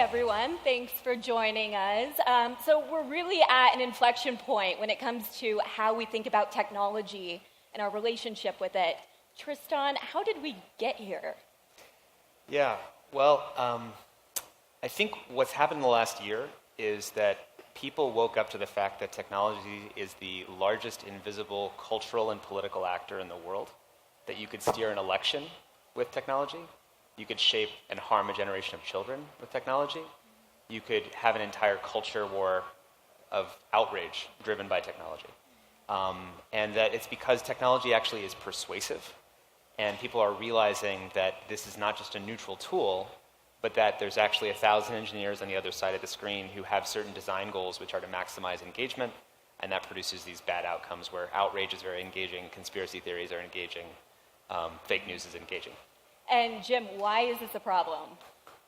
everyone. Thanks for joining us. So we're really at an inflection point when it comes to how we think about technology and our relationship with it. Tristan, how did we get here? Yeah, well, I think what's happened in the last year is that people woke up to the fact that technology is the largest invisible cultural and political actor in the world, that you could steer an election with technology. You could shape and harm a generation of children with technology. You could have an entire culture war of outrage driven by technology. And that it's because technology actually is persuasive, and people are realizing that this is not just a neutral tool, but that there's actually 1,000 engineers on the other side of the screen who have certain design goals which are to maximize engagement, and that produces these bad outcomes where outrage is very engaging, conspiracy theories are engaging, fake news is engaging. And Jim, why is this a problem?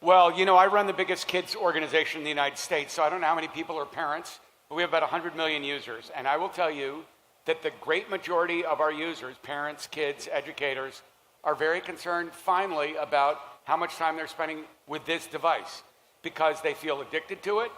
Well, you know, I run the biggest kids organization in the United States, so I don't know how many people are parents, but we have about 100 million users. And I will tell you that the great majority of our users, parents, kids, educators, are very concerned finally about how much time they're spending with this device because they feel addicted to it.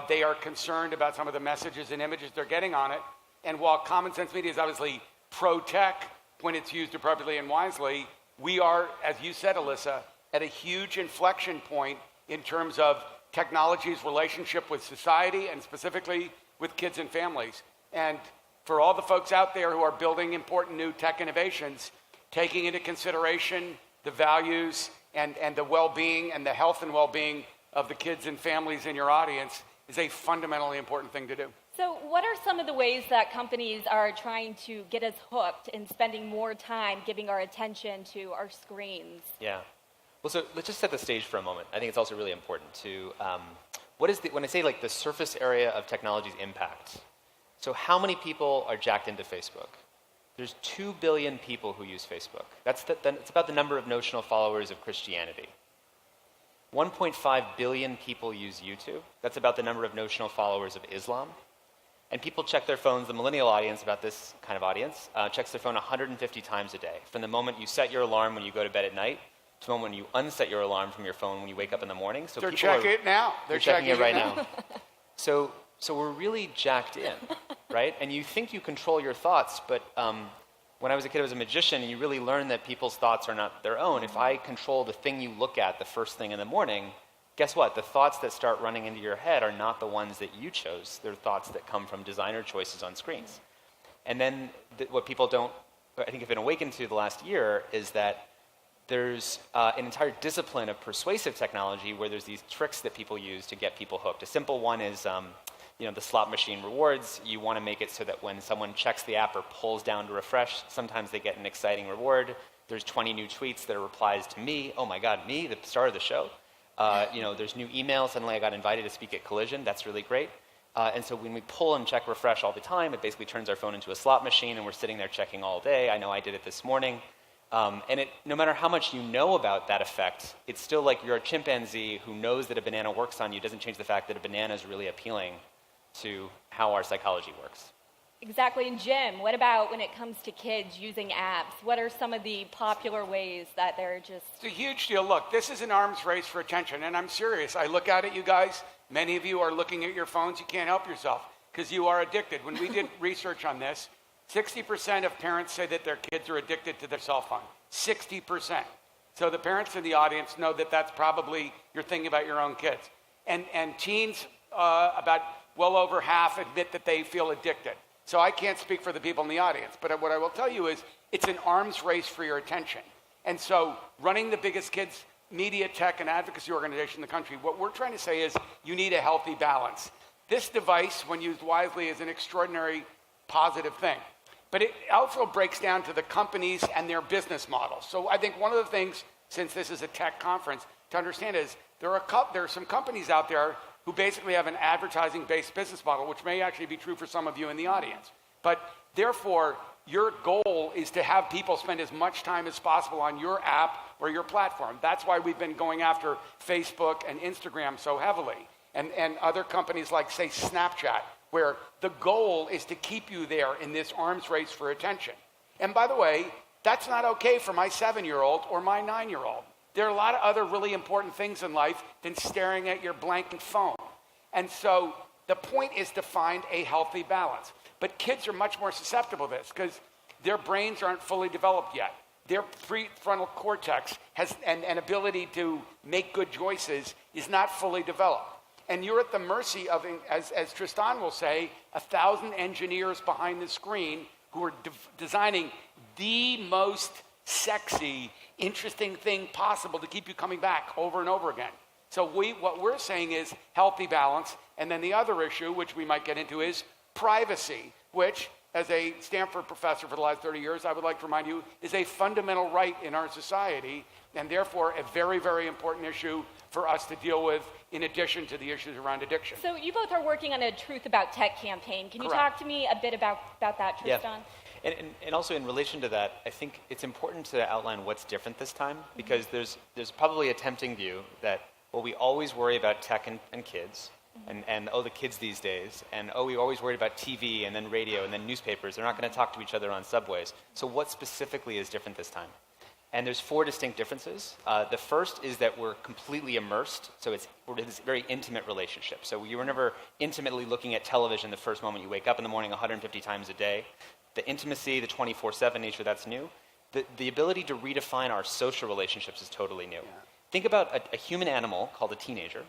They are concerned about some of the messages and images they're getting on it. And while common sense media is obviously pro-tech when it's used appropriately and wisely, we are, as you said, Alyssa, at a huge inflection point in terms of technology's relationship with society and specifically with kids and families. And for all the folks out there who are building important new tech innovations, taking into consideration the values and the well-being and the health and well-being of the kids and families in your audience is a fundamentally important thing to do. So what are some of the ways that companies are trying to get us hooked in spending more time giving our attention to our screens? Yeah. Well, so let's just set the stage for a moment. I think it's also really important to, when I say like the surface area of technology's impact, so how many people are jacked into Facebook? There's 2 billion people who use Facebook. It's about the number of notional followers of Christianity. 1.5 billion people use YouTube. That's about the number of notional followers of Islam. And people check their phones, the millennial audience, about this kind of audience, checks their phone 150 times a day. From the moment you set your alarm when you go to bed at night to the moment when you unset your alarm from your phone when you wake up in the morning. So they're checking it now. They're checking it right now. So we're really jacked in, right? And you think you control your thoughts, but when I was a kid, I was a magician, and you really learn that people's thoughts are not their own. If I control the thing you look at the first thing in the morning, guess what? The thoughts that start running into your head are not the ones that you chose. They're thoughts that come from designer choices on screens. And then what people don't, I think, have been awakened to the last year is that there's an entire discipline of persuasive technology where there's these tricks that people use to get people hooked. A simple one is the slot machine rewards. You want to make it so that when someone checks the app or pulls down to refresh, sometimes they get an exciting reward. There's 20 new tweets that are replies to me. Oh my God, me, the star of the show. There's new emails. Suddenly I got invited to speak at Collision. That's really great. And so when we pull and check refresh all the time, it basically turns our phone into a slot machine, and we're sitting there checking all day. I know I did it this morning. And no matter how much you know about that effect, it's still like you're a chimpanzee who knows that a banana works on you. It doesn't change the fact that a banana is really appealing to how our psychology works. Exactly. And Jim, what about when it comes to kids using apps? What are some of the popular ways that they're just... It's a huge deal. Look, this is an arms race for attention, and I'm serious. I look at it, you guys. Many of you are looking at your phones. You can't help yourself because you are addicted. When we did research on this, 60% of parents say that their kids are addicted to their cell phone. 60%. So the parents in the audience know that that's probably you're thinking about your own kids. And teens, about well over half admit that they feel addicted. So I can't speak for the people in the audience, but what I will tell you is it's an arms race for your attention. And so running the biggest kids media, tech, and advocacy organization in the country, what we're trying to say is you need a healthy balance. This device, when used wisely, is an extraordinary positive thing. But it also breaks down to the companies and their business models. So I think one of the things, since this is a tech conference, to understand is there are some companies out there who basically have an advertising-based business model, which may actually be true for some of you in the audience. But therefore, your goal is to have people spend as much time as possible on your app or your platform. That's why we've been going after Facebook and Instagram so heavily, and other companies like, say, Snapchat, where the goal is to keep you there in this arms race for attention. And by the way, that's not okay for my 7-year-old or my 9-year-old. There are a lot of other really important things in life than staring at your blank phone. And so the point is to find a healthy balance. But kids are much more susceptible to this because their brains aren't fully developed yet. Their prefrontal cortex has an ability to make good choices is not fully developed. And you're at the mercy of, as Tristan will say, 1,000 engineers behind the screen who are designing the most sexy, interesting thing possible to keep you coming back over and over again. So what we're saying is healthy balance. And then the other issue, which we might get into, is privacy, which, as a Stanford professor for the last 30 years, I would like to remind you, is a fundamental right in our society, and therefore a very, very important issue for us to deal with in addition to the issues around addiction. So you both are working on a Truth About Tech campaign. Can you talk to me a bit about that, Tristan? Yeah. And also in relation to that, I think it's important to outline what's different this time, because there's probably a tempting view that, well, we always worry about tech and kids, and the kids these days, and we always worried about TV and then radio and then newspapers. They're not going to talk to each other on subways. So what specifically is different this time? And there's 4 distinct differences. The first is that we're completely immersed, so we're in this very intimate relationship. So you were never intimately looking at television the first moment you wake up in the morning 150 times a day. The intimacy, the 24/7 nature, that's new. The ability to redefine our social relationships is totally new. Yeah. Think about a human animal called a teenager,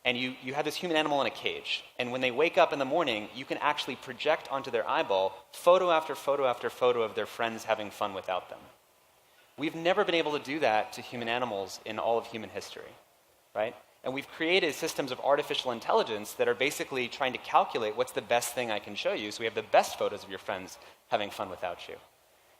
and you have this human animal in a cage, and when they wake up in the morning, you can actually project onto their eyeball photo after photo after photo of their friends having fun without them. We've never been able to do that to human animals in all of human history, right? And we've created systems of artificial intelligence that are basically trying to calculate what's the best thing I can show you, so we have the best photos of your friends having fun without you.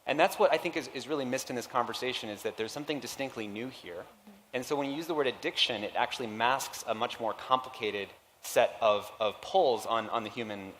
And that's what I think is really missed in this conversation, is that there's something distinctly new here. And so when you use the word addiction, it actually masks a much more complicated set of pulls on the human,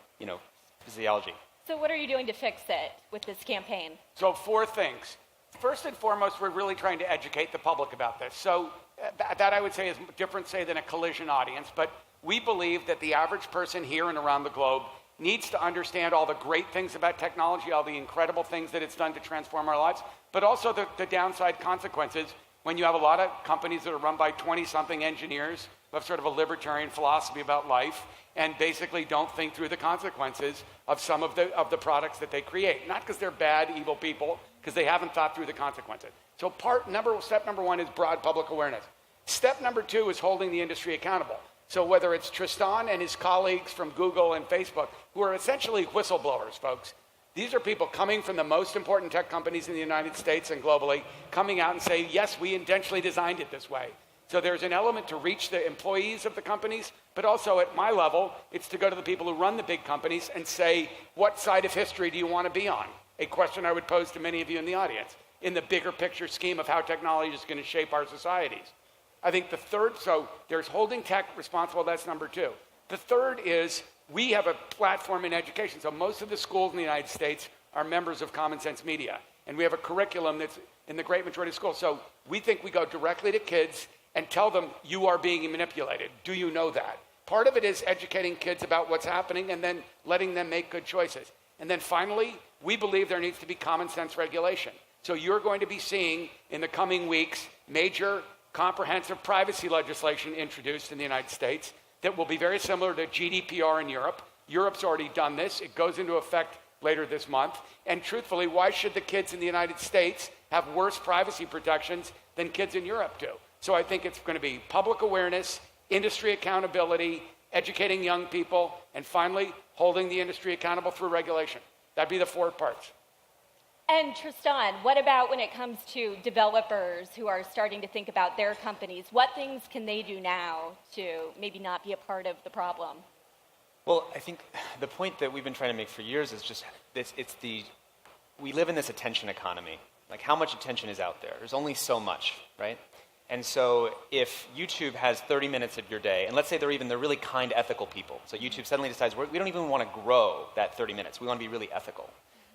physiology. So what are you doing to fix it with this campaign? So 4 things. First and foremost, we're really trying to educate the public about this. So that I would say is different, say, than a collision audience. But we believe that the average person here and around the globe needs to understand all the great things about technology, all the incredible things that it's done to transform our lives, but also the downside consequences when you have a lot of companies that are run by 20-something engineers who have sort of a libertarian philosophy about life and basically don't think through the consequences of some of the products that they create. Not because they're bad, evil people, because they haven't thought through the consequences. So step number 1 is broad public awareness. Step number 2 is holding the industry accountable. So whether it's Tristan and his colleagues from Google and Facebook, who are essentially whistleblowers, folks. These are people coming from the most important tech companies in the United States and globally, coming out and saying, yes, we intentionally designed it this way. So there's an element to reach the employees of the companies, but also at my level, it's to go to the people who run the big companies and say, what side of history do you want to be on? A question I would pose to many of you in the audience, in the bigger picture scheme of how technology is going to shape our societies. I think the third, so there's holding tech responsible, that's number 2. The third is we have a platform in education. So most of the schools in the United States are members of Common Sense Media. And we have a curriculum that's in the great majority of schools. So we think we go directly to kids and tell them, you are being manipulated. Do you know that? Part of it is educating kids about what's happening and then letting them make good choices. And then finally, we believe there needs to be common sense regulation. So you're going to be seeing in the coming weeks major comprehensive privacy legislation introduced in the United States that will be very similar to GDPR in Europe. Europe's already done this. It goes into effect later this month. And truthfully, why should the kids in the United States have worse privacy protections than kids in Europe do? So I think it's going to be public awareness, industry accountability, educating young people, and finally, holding the industry accountable through regulation. That'd be the 4 parts. And Tristan, what about when it comes to developers who are starting to think about their companies? What things can they do now to maybe not be a part of the problem? Well, I think the point that we've been trying to make for years is just we live in this attention economy. Like, how much attention is out there? There's only so much, right? And so if YouTube has 30 minutes of your day, and let's say they're really kind, ethical people. So YouTube suddenly decides, we don't even want to grow that 30 minutes. We want to be really ethical.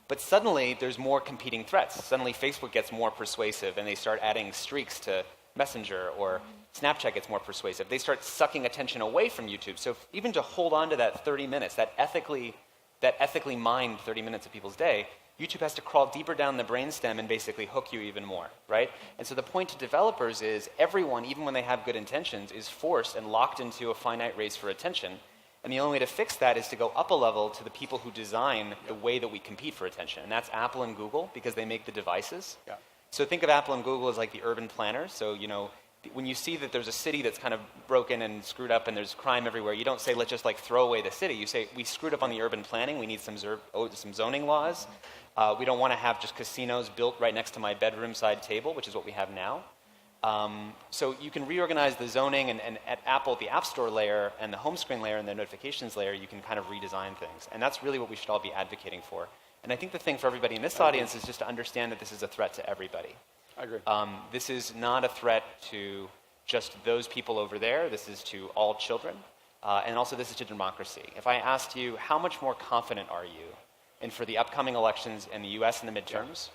But suddenly, there's more competing threats. Suddenly, Facebook gets more persuasive, and they start adding streaks to Messenger, or Snapchat gets more persuasive. They start sucking attention away from YouTube. So even to hold on to that 30 minutes, that ethically that ethically mined 30 minutes of people's day, YouTube has to crawl deeper down the brainstem and basically hook you even more, right? And so the point to developers is everyone, even when they have good intentions, is forced and locked into a finite race for attention. And the only way to fix that is to go up a level to the people who design the way that we compete for attention. And that's Apple and Google, because they make the devices. Yeah. So think of Apple and Google as like the urban planners. So, when you see that there's a city that's kind of broken and screwed up and there's crime everywhere, you don't say, let's just like throw away the city. You say, we screwed up on the urban planning. We need some zoning laws. We don't want to have just casinos built right next to my bedroom side table, which is what we have now. So you can reorganize the zoning, and at Apple, the App Store layer and the home screen layer and the notifications layer, you can kind of redesign things. And that's really what we should all be advocating for. And I think the thing for everybody in this audience is just to understand that this is a threat to everybody. I agree. This is not a threat to just those people over there. This is to all children. And also this is to democracy. If I asked you, how much more confident are you in for the upcoming elections in the US and the midterms,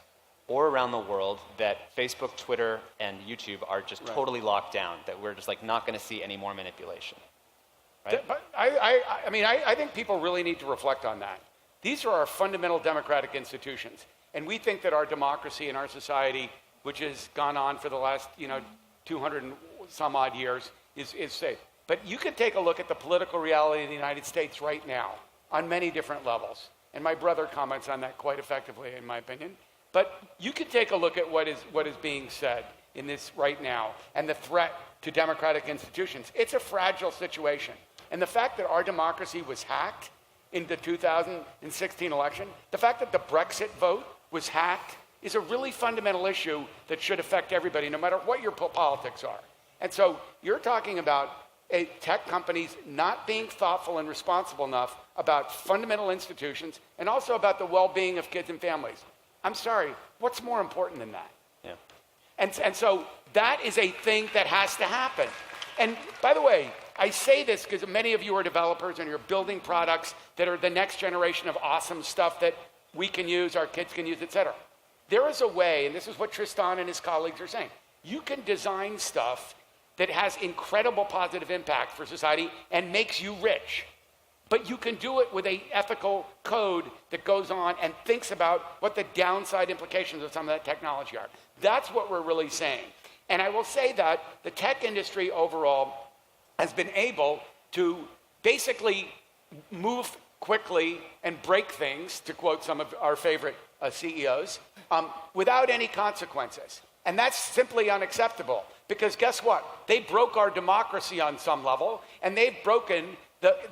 or around the world, that Facebook, Twitter, and YouTube are just totally locked down, that we're just like not going to see any more manipulation? Right? But I think people really need to reflect on that. These are our fundamental democratic institutions. And we think that our democracy and our society, which has gone on for the last 200 and some odd years, is safe. But you can take a look at the political reality of the United States right now on many different levels. And my brother comments on that quite effectively, in my opinion. But you can take a look at what is being said in this right now and the threat to democratic institutions. It's a fragile situation. And the fact that our democracy was hacked in the 2016 election, the fact that the Brexit vote was hacked, is a really fundamental issue that should affect everybody, no matter what your politics are. And so you're talking about tech companies not being thoughtful and responsible enough about fundamental institutions and also about the well-being of kids and families. I'm sorry, what's more important than that? Yeah. And so that is a thing that has to happen. And by the way, I say this because many of you are developers and you're building products that are the next generation of awesome stuff that we can use, our kids can use, et cetera. There is a way, and this is what Tristan and his colleagues are saying, you can design stuff that has incredible positive impact for society and makes you rich. But you can do it with an ethical code that goes on and thinks about what the downside implications of some of that technology are. That's what we're really saying. And I will say that the tech industry overall has been able to basically move quickly and break things, to quote some of our favorite CEOs, without any consequences. And that's simply unacceptable, because guess what? They broke our democracy on some level, and they've broken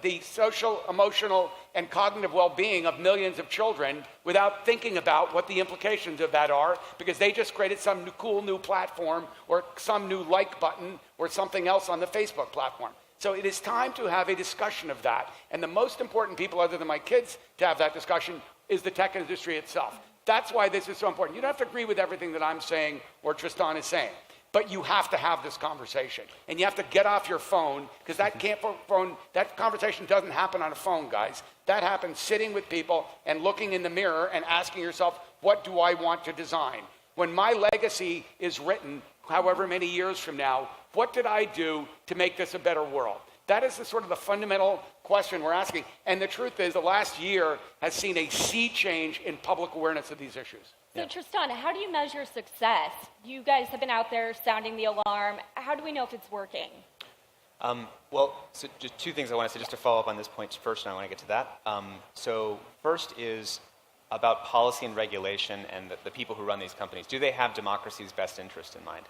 the social, emotional, and cognitive well-being of millions of children without thinking about what the implications of that are, because they just created some cool new platform or some new like button or something else on the Facebook platform. So it is time to have a discussion of that. And the most important people, other than my kids, to have that discussion is the tech industry itself. That's why this is so important. You don't have to agree with everything that I'm saying or Tristan is saying, but you have to have this conversation. And you have to get off your phone, because that conversation doesn't happen on a phone, guys. That happens sitting with people and looking in the mirror and asking yourself, what do I want to design? When my legacy is written, however many years from now, what did I do to make this a better world? That is the sort of the fundamental question we're asking. And the truth is, the last year has seen a sea change in public awareness of these issues. So Tristan, how do you measure success? You guys have been out there sounding the alarm. How do we know if it's working? So just two things I want to say, just to follow up on this point first, and I want to get to that. So first is about policy and regulation and the people who run these companies. Do they have democracy's best interest in mind?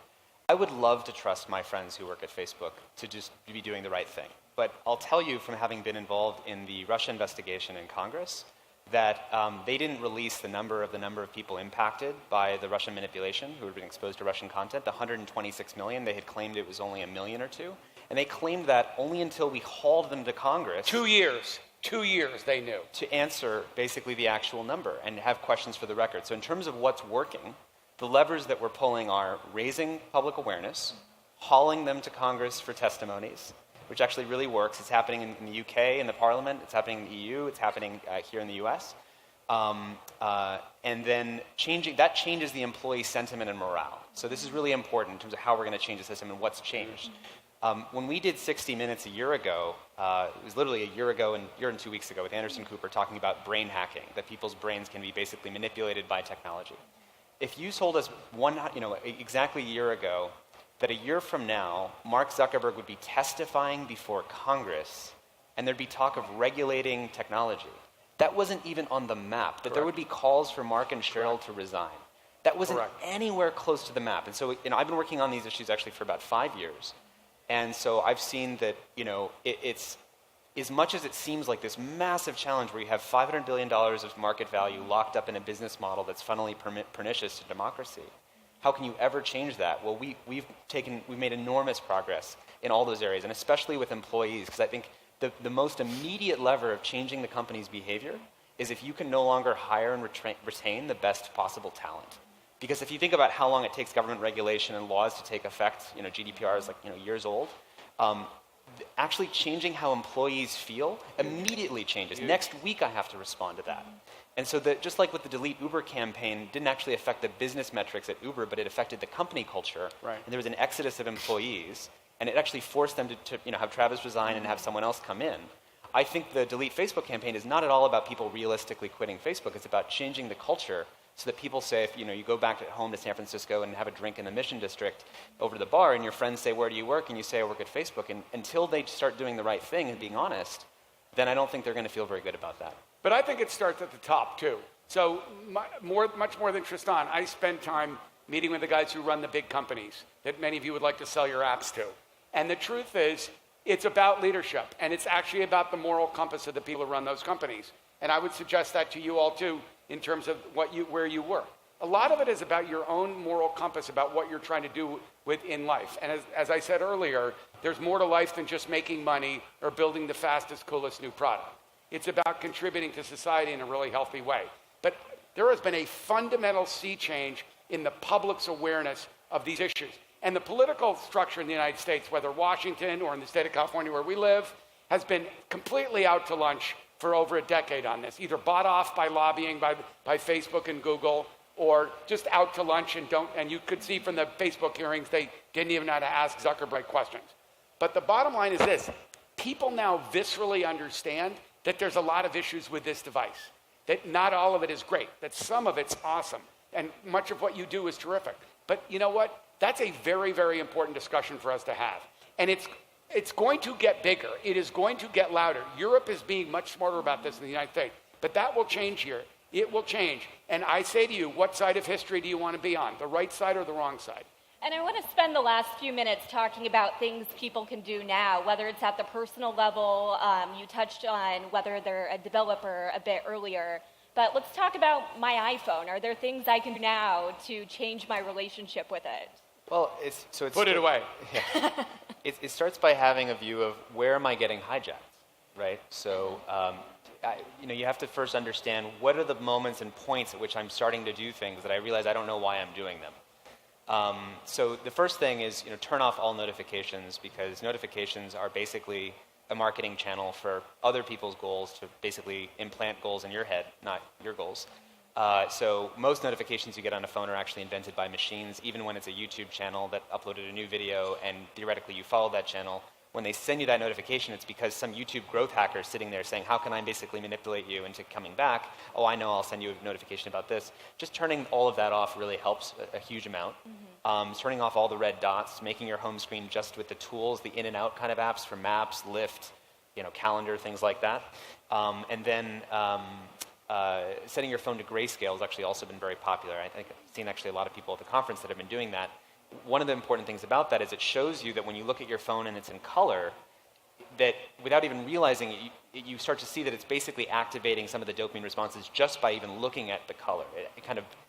I would love to trust my friends who work at Facebook to just be doing the right thing. But I'll tell you, from having been involved in the Russia investigation in Congress, that they didn't release the number of people impacted by the Russian manipulation who had been exposed to Russian content. The 126 million, they had claimed it was only 1 million or 2. And they claimed that only until we hauled them to Congress. 2 years. 2 years they knew. To answer basically the actual number and have questions for the record. So in terms of what's working, the levers that we're pulling are raising public awareness, hauling them to Congress for testimonies, which actually really works. It's happening in the UK, in the Parliament. It's happening in the EU. It's happening here in the US. And then that changes the employee sentiment and morale. So this is really important in terms of how we're going to change the system and what's changed. When we did 60 Minutes a year ago, it was literally a year and 2 weeks ago with Anderson Cooper talking about brain hacking, that people's brains can be basically manipulated by technology. If you told us exactly a year ago that a year from now, Mark Zuckerberg would be testifying before Congress and there'd be talk of regulating technology, that wasn't even on the map, that there would be calls for Mark and Cheryl to resign. That wasn't anywhere close to the map. And so, I've been working on these issues actually for about 5 years. And so I've seen that, it's as much as it seems like this massive challenge where you have $500 billion of market value locked up in a business model that's funnily pernicious to democracy. How can you ever change that? Well, we've made enormous progress in all those areas, and especially with employees, because I think the most immediate lever of changing the company's behavior is if you can no longer hire and retain the best possible talent. Because if you think about how long it takes government regulation and laws to take effect, GDPR is years old, actually changing how employees feel immediately changes. Next week I have to respond to that. And so just like with the Delete Uber campaign, didn't actually affect the business metrics at Uber, but it affected the company culture. Right. And there was an exodus of employees, and it actually forced them to have Travis resign and have someone else come in. I think the Delete Facebook campaign is not at all about people realistically quitting Facebook. It's about changing the culture so that people say, if you go back at home to San Francisco and have a drink in the Mission District over to the bar, and your friends say, where do you work? And you say, I work at Facebook. And until they start doing the right thing and being honest, then I don't think they're going to feel very good about that. But I think it starts at the top, too. So much more than Tristan, I spend time meeting with the guys who run the big companies that many of you would like to sell your apps to. And the truth is, it's about leadership, and it's actually about the moral compass of the people who run those companies. And I would suggest that to you all, too, in terms of where you work. A lot of it is about your own moral compass, about what you're trying to do within life. And as I said earlier, there's more to life than just making money or building the fastest, coolest new product. It's about contributing to society in a really healthy way. But there has been a fundamental sea change in the public's awareness of these issues. And the political structure in the United States, whether Washington or in the state of California where we live, has been completely out to lunch for over a decade on this, either bought off by lobbying by Facebook and Google, or just out to lunch and you could see from the Facebook hearings, they didn't even know how to ask Zuckerberg questions. But the bottom line is this: people now viscerally understand that there's a lot of issues with this device, that not all of it is great, that some of it's awesome, and much of what you do is terrific. But you know what? That's a very, very important discussion for us to have. And it's going to get bigger. It is going to get louder. Europe is being much smarter about this than the United States. But that will change here. It will change. And I say to you, what side of history do you want to be on? The right side or the wrong side? And I want to spend the last few minutes talking about things people can do now, whether it's at the personal level. You touched on whether they're a developer a bit earlier. But let's talk about my iPhone. Are there things I can do now to change my relationship with it? Well, put it away. Yeah. It starts by having a view of where am I getting hijacked, right? So, you have to first understand what are the moments and points at which I'm starting to do things that I realize I don't know why I'm doing them. So the first thing is, turn off all notifications, because notifications are basically a marketing channel for other people's goals to basically implant goals in your head, not your goals. So most notifications you get on a phone are actually invented by machines, even when it's a YouTube channel that uploaded a new video and theoretically you followed that channel. When they send you that notification, it's because some YouTube growth hacker is sitting there saying, how can I basically manipulate you into coming back? Oh, I know, I'll send you a notification about this. Just turning all of that off really helps a huge amount. Mm-hmm. Turning off all the red dots, making your home screen just with the tools, the in and out kind of apps for Maps, Lyft, calendar, things like that. And then setting your phone to grayscale has actually also been very popular. I think I've seen actually a lot of people at the conference that have been doing that. One of the important things about that is it shows you that when you look at your phone and it's in color, that without even realizing it, you start to see that it's basically activating some of the dopamine responses just by even looking at the color.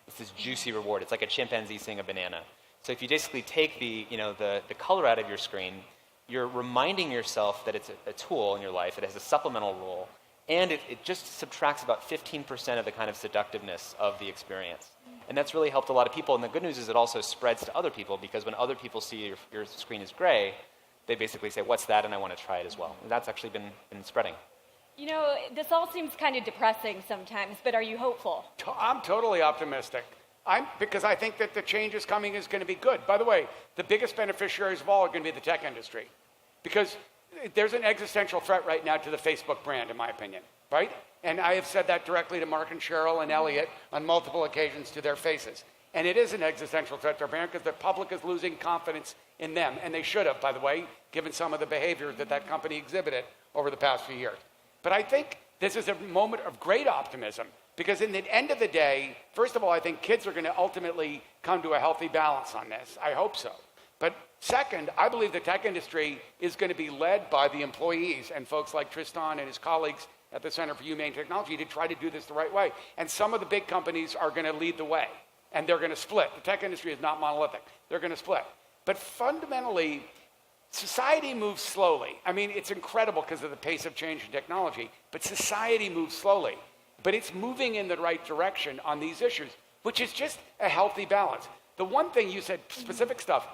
It's this juicy reward. It's like a chimpanzee seeing a banana. So if you basically take the color out of your screen, you're reminding yourself that it's a tool in your life. It has a supplemental role. And it just subtracts about 15% of the kind of seductiveness of the experience. And that's really helped a lot of people. And the good news is it also spreads to other people, because when other people see your screen is gray, they basically say, what's that? And I want to try it as well. And that's actually been spreading. This all seems kind of depressing sometimes, but are you hopeful? I'm totally optimistic. Because I think that the change is coming is going to be good. By the way, the biggest beneficiaries of all are going to be the tech industry. Because there's an existential threat right now to the Facebook brand, in my opinion, right? And I have said that directly to Mark and Cheryl and Elliot on multiple occasions to their faces. And it is an existential threat to their brand because the public is losing confidence in them. And they should have, by the way, given some of the behavior that that company exhibited over the past few years. But I think this is a moment of great optimism because in the end of the day, first of all, I think kids are going to ultimately come to a healthy balance on this. I hope so. But second, I believe the tech industry is going to be led by the employees and folks like Tristan and his colleagues at the Center for Humane Technology to try to do this the right way. And some of the big companies are going to lead the way, and they're going to split. The tech industry is not monolithic. They're going to split. But fundamentally, society moves slowly. I mean, it's incredible because of the pace of change in technology, but society moves slowly. But it's moving in the right direction on these issues, which is just a healthy balance. The one thing you said, specific stuff,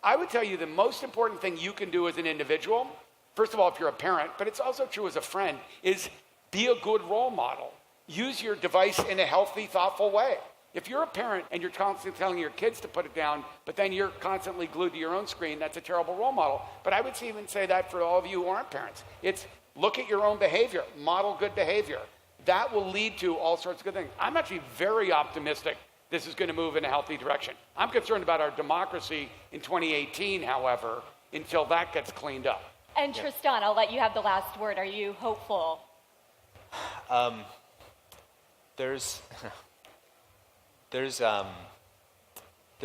I would tell you the most important thing you can do as an individual, first of all, if you're a parent, but it's also true as a friend, is be a good role model. Use your device in a healthy, thoughtful way. If you're a parent and you're constantly telling your kids to put it down, but then you're constantly glued to your own screen, that's a terrible role model. But I would even say that for all of you who aren't parents. It's look at your own behavior, model good behavior. That will lead to all sorts of good things. I'm actually very optimistic this is going to move in a healthy direction. I'm concerned about our democracy in 2018, however, until that gets cleaned up. And Tristan, I'll let you have the last word. Are you hopeful? There's a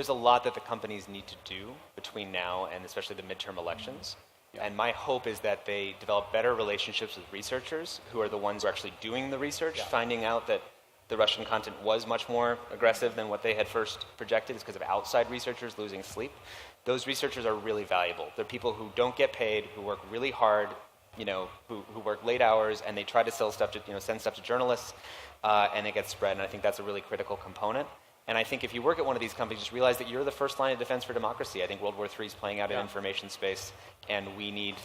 lot that the companies need to do between now and especially the midterm elections. Yeah. And my hope is that they develop better relationships with researchers who are the ones who are actually doing the research, finding out that the Russian content was much more aggressive than what they had first projected. It's because of outside researchers losing sleep. Those researchers are really valuable. They're people who don't get paid, who work really hard, who work late hours, and they try to sell stuff to, send stuff to journalists, and it gets spread. And I think that's a really critical component. And I think if you work at one of these companies, just realize that you're the first line of defense for democracy. I think World War III is playing out in information space, and we need,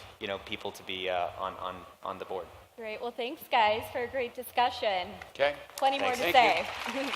people to be on the board. Great. Well, thanks, guys, for a great discussion. Okay. Plenty more to Thank say. you.